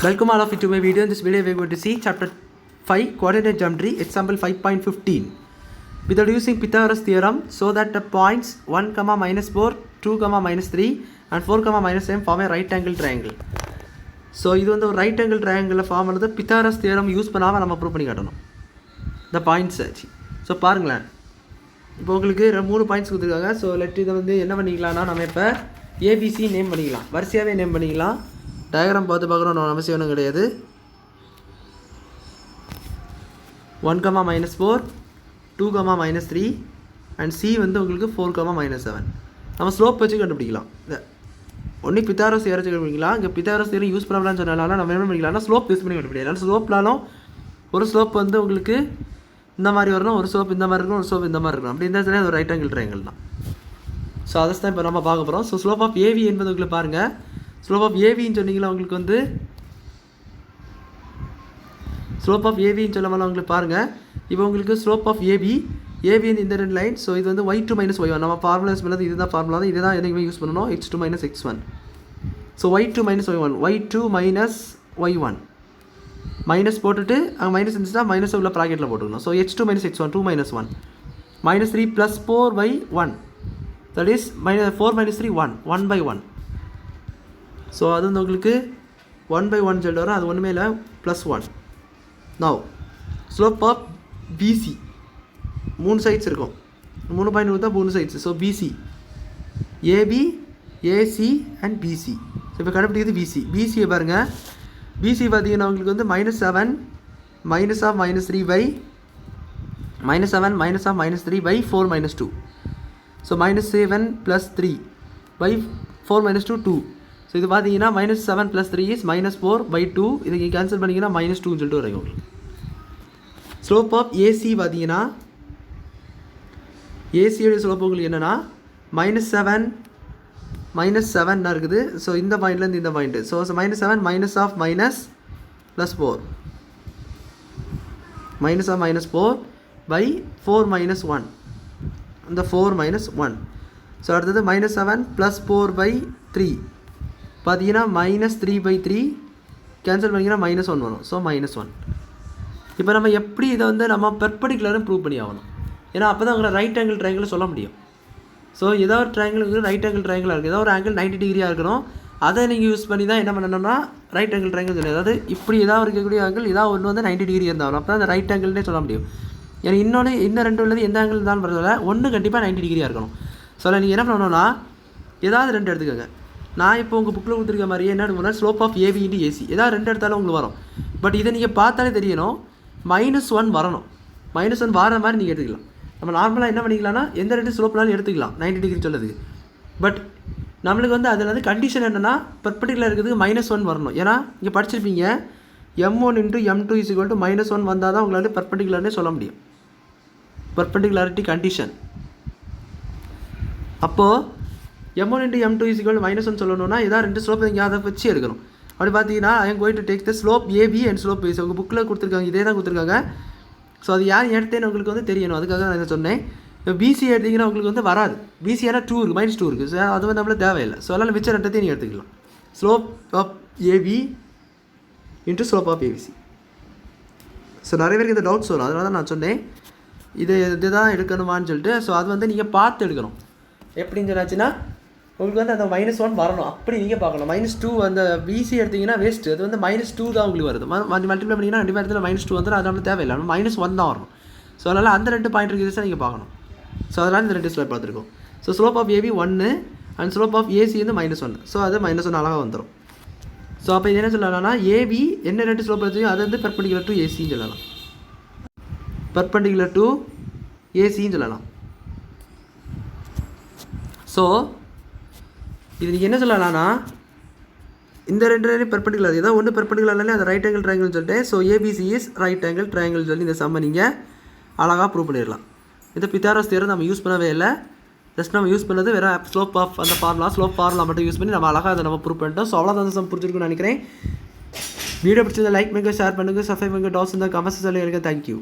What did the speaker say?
Welcome all of you to my video. In this video we are going to see chapter 5 coordinate geometry example 5.15. Without using Pythagoras theorem, so that the points 1, minus 4, 2, minus 3 and 4, minus 7 form a right angle triangle. So இது வந்து ஒரு right angle triangle form பண்ணது Pythagoras theorem use பண்ணாமல் நம்ம prove பண்ணி காட்டணும் இந்த points ஆச்சு. ஸோ பாருங்களேன், இப்போ உங்களுக்கு 3 பாயிண்ட்ஸ் கொடுத்துருக்காங்க. ஸோ லெட் இதை வந்து என்ன பண்ணிக்கலாம்னா நம்ம இப்போ ஏபிசி நேம் பண்ணிக்கலாம், வரிசையாகவே நேம் பண்ணிக்கலாம். டயக்ராம் பார்த்து பார்க்குறோம் அவசியம் ஒன்றும் கிடையாது. 1, minus 4, 2, minus 3 அண்ட் சி வந்து உங்களுக்கு 4, minus 7. நம்ம ஸ்லோப் வச்சு கண்டுபிடிக்கலாம். இதை ஒன்றி பித்தாரஸ் தியரம் வச்சு கண்டுபிடிக்கலாம். இங்கே பித்தாரஸ் தியரம் யூஸ் பண்ணலாம்னு சொன்னாலும் நம்ம என்ன பண்ணிக்கலாம்னா ஸ்லோப் யூஸ் பண்ணி கண்டுபிடிக்கலாம். ஸ்லோப்னாலும் ஒரு ஸ்லோப் வந்து உங்களுக்கு இந்த மாதிரி வரணும், ஒரு ஸ்லோப் இந்த மாதிரி இருக்கணும், ஒரு ஸ்லோப் இந்த மாதிரி இருக்கணும். அப்படி இருந்தால் அது ஒரு ரைட் ஆங்கிள் ட்ரையாங்கிள் தான். ஸோ அதை தான் இப்போ நம்ம பார்க்க போகிறோம். ஸோ ஸ்லோப் ஆஃப் ஏவி என்பது உங்களுக்கு பாருங்கள், ஸ்லோப் ஆஃப் ஏவின்னு சொன்னீங்களா உங்களுக்கு வந்து ஸ்லோப் ஆஃப் ஏவின்னு சொல்ல உங்களுக்கு பாருங்கள். இப்போ உங்களுக்கு ஸ்லோப் ஆஃப் ஏபி வந்து இந்த ரெண்டு லைன். ஸோ இது வந்து y2 minus y1 நம்ம ஃபார்முலா யூஸ் பண்ணது இதுதான் ஃபார்முலா தான், இதுதான் எதுவுமே யூஸ் பண்ணணும். x2 minus x1. So y2 minus y1 minus போட்டுட்டு அங்கே மைனஸ் இருந்துச்சுன்னா மைனஸ் உள்ள ப்ராக்கெட்டில் போட்டுக்கணும். So h2 minus x1 2 minus 1 minus 3 plus 4/1 that is 4 minus 3 1 so அது வந்து உங்களுக்கு 1/1 சொல்லிட்டு வரும். அது ஒன்றுமே இல்லை, +1. Now slope of BC 3 sides இருக்கும், 3 பாயிண்ட் கொடுத்தா 3 sides. So BC AB AC and BC. So இப்போ கண்டுபிடிக்கிறது பிசியை பாருங்கள். பிசி பார்த்தீங்கன்னா உங்களுக்கு வந்து -7 minus of -3 by -7 minus of -3 by 4 minus 2. So -7 plus 3 by 4 minus 2 2. So இது பார்த்தீங்கன்னா -7 plus 3 is -4 by 2. இதுக்கு கேன்சல் பண்ணிங்கன்னா -2 சொல்லிட்டு வரைக்கும் உங்களுக்கு. ஸ்லோப் ஆஃப் ஏசி பார்த்தீங்கன்னா ஏசியோடைய ஸ்லோப் உங்களுக்கு என்னென்னா -7 இருக்குது. ஸோ இந்த பாயிண்ட்லேருந்து இந்த point. So -7 minus of minus plus 4 minus of minus 4 by 4 minus 1 இந்த 4 minus 1. ஸோ அடுத்தது -7 plus 4 by 3 பார்த்தீங்கன்னா -3/3 கேன்சல் பண்ணிங்கன்னா -1 வரும். ஸோ -1. இப்போ நம்ம எப்படி இதை வந்து நம்ம பெர்பெண்டிகுலரும் ப்ரூவ் பண்ணி ஆகணும், ஏன்னா அப்போ தான் உங்களை ரைட் ஆங்கிள் ட்ரையாங்கிள் சொல்ல முடியும். ஸோ ஏதாவது ஒரு ட்ரையாங்கிளுக்கு ரைட் ஆங்கிள் ட்ரையாங்கிளாக இருக்குது, ஏதாவது ஒரு ஆங்கிள் 90 டிகிரியாக இருக்கணும். அதை நீங்கள் யூஸ் பண்ணி தான் என்ன பண்ணணும்னா ரைட் ஆங்கிள் ட்ரையாங்கிள் சொல்லி, அதாவது இப்படி ஏதாவது இருக்கக்கூடிய ஆங்கிள் ஏதாவது ஒன்று வந்து 90 டிகிரி இருந்தாலும் அப்போ தான் அந்த ரைட் ஆங்கிள்னே சொல்ல முடியும். ஏன்னா இன்னும் ரெண்டு உள்ளது எந்த ஆங்கிள் இருந்தாலும் பரவாயில்ல, ஒன்று கண்டிப்பாக 90 டிகிரியாக இருக்கணும். ஸோ நீங்கள் என்ன பண்ணணும்னா ஏதாவது 2 எடுத்துக்கோங்க. நான் இப்போ உங்கள் புக்கில் கொடுத்துருக்க மாதிரியே என்ன எடுக்கணும்னா slope of AB into AC ஏதாவது 2 எடுத்தாலும் உங்களுக்கு வரும். பட் இதை நீங்கள் பார்த்தாலே தெரியணும் -1 வரணும். -1 வர மாதிரி நீங்கள் எடுத்துக்கலாம். நம்ம நார்மலாக என்ன பண்ணிக்கலாம்னா எந்த 2 ஸ்லோப்னாலும் எடுத்துக்கலாம் 90 டிகிரி சொல்லுறதுக்கு. பட் நம்மளுக்கு வந்து அதில் வந்து கண்டிஷன் என்னென்னா பெர்பெண்டிகுலர் இருக்கிறதுக்கு -1 வரணும். ஏன்னா இங்கே படிச்சிருப்பீங்க m1 × m2 = -1 வந்தால் தான் உங்களால் பெர்பெண்டிகுலர்னே சொல்ல முடியும், பெர்பெண்டிகுலாரிட்டி கண்டிஷன். அப்போது m1 × m2 = -1 சொல்லணும்னா ஏதாவது 2 ஸ்லோப் நீங்கள் அதை வச்சு எடுக்கணும். அப்படி பார்த்தீங்கன்னா I am going to take the slope AB and slope AC. உங்கள் புக்கில் கொடுத்துருக்காங்க, இதே தான் கொடுத்துருக்காங்க. ஸோ அது யார் எடுத்தேன்னு உங்களுக்கு வந்து தெரியணும், அதுக்காக நான் இதை சொன்னேன். இப்போ பிசி எடுத்திங்கன்னா உங்களுக்கு வந்து வராது, பிசி ஏன்னா 2 இருக்குது -2 இருக்குது. ஸோ அது வந்து நம்மளுக்கு தேவையில்லை. ஸோ அதனால் மிச்சம் 2 நீங்கள் எடுத்துக்கலாம். Slope of AB into slope of ABC. So நிறைய பேருக்கு இந்த டவுட்ஸ் வரும், அதனால தான் நான் சொன்னேன் இது தான் எடுக்கணுமான்னு சொல்லிட்டு. ஸோ அது வந்து நீங்கள் பார்த்து எடுக்கணும். எப்படின்னு சொன்னாச்சுன்னா உங்களுக்கு வந்து அந்த -1 வரணும், அப்படி நீங்கள் பார்க்கணும். -2 அந்த பிசி எடுத்திங்கன்னா வேஸ்ட்டு, அது வந்து -2 தான் உங்களுக்கு வருது. மல்டிப்ளை பண்ணிங்கன்னா கண்டிப்பாக இடத்துல -2 வந்து அது நம்மளுக்கு தேவையில்லை, -1 தான் வரணும். ஸோ அதனால் அந்த 2 பாயிண்ட் இருக்குது நீங்கள் பார்க்கணும். ஸோ அதனால் இந்த 2 ஸ்லோப் பார்த்துருக்கோம். So slope of AB 1 and slope of AC வந்து -1. ஸோ அது -1 அழகாக வந்துடும். ஸோ அப்போ இது என்ன சொல்லலாம்னா ஏபி என்ன 2 ஸ்லோப் எடுத்துக்கோ அது வந்து பெர்பெண்டிகுலர் டு ஏசின்னு சொல்லலாம், பெர்பெண்டிகுலர் டு ஏசின்னு சொல்லலாம். ஸோ இது நீங்கள் என்ன சொல்லலாம்னா இந்த 2 பெர்பெண்டிகுலர் ஏதாவது ஒன்று பெர்பெண்டிகுலர்னாலே அது ரைட் ஆங்கிள் ட்ரையாங்கிள் சொல்லிட்டு. So ABC is right angle triangle சொல்லி இந்த சம்மை நீங்கள் அழகாக ப்ரூவ் பண்ணிடலாம். இந்த பித்தாகரஸ் தியரம் நம்ம யூஸ் பண்ணவே இல்லை, ஜஸ்ட் நம்ம யூஸ் பண்ணது வேறு ஸ்லோப் ஆஃப் அந்த ஸ்லோப் ஃபார்முலா மட்டும் யூஸ் பண்ணி நம்ம அழகாக அதை நம்ம ப்ரூவ் பண்ணிட்டோம். ஸோ அவ்வளோதான் சம் புரிஞ்சிருக்குன்னு நினைக்கிறேன். வீடியோ பிடிச்சதை லைக் பண்ணுங்கள், ஷேர் பண்ணுங்கள், சப்ஸ்கிரைப் பண்ணுங்கள். டவுட்ஸ் இருந்தால் கமெண்ட்ஸ் சொல்லி எனக்கு தேங்க்யூ.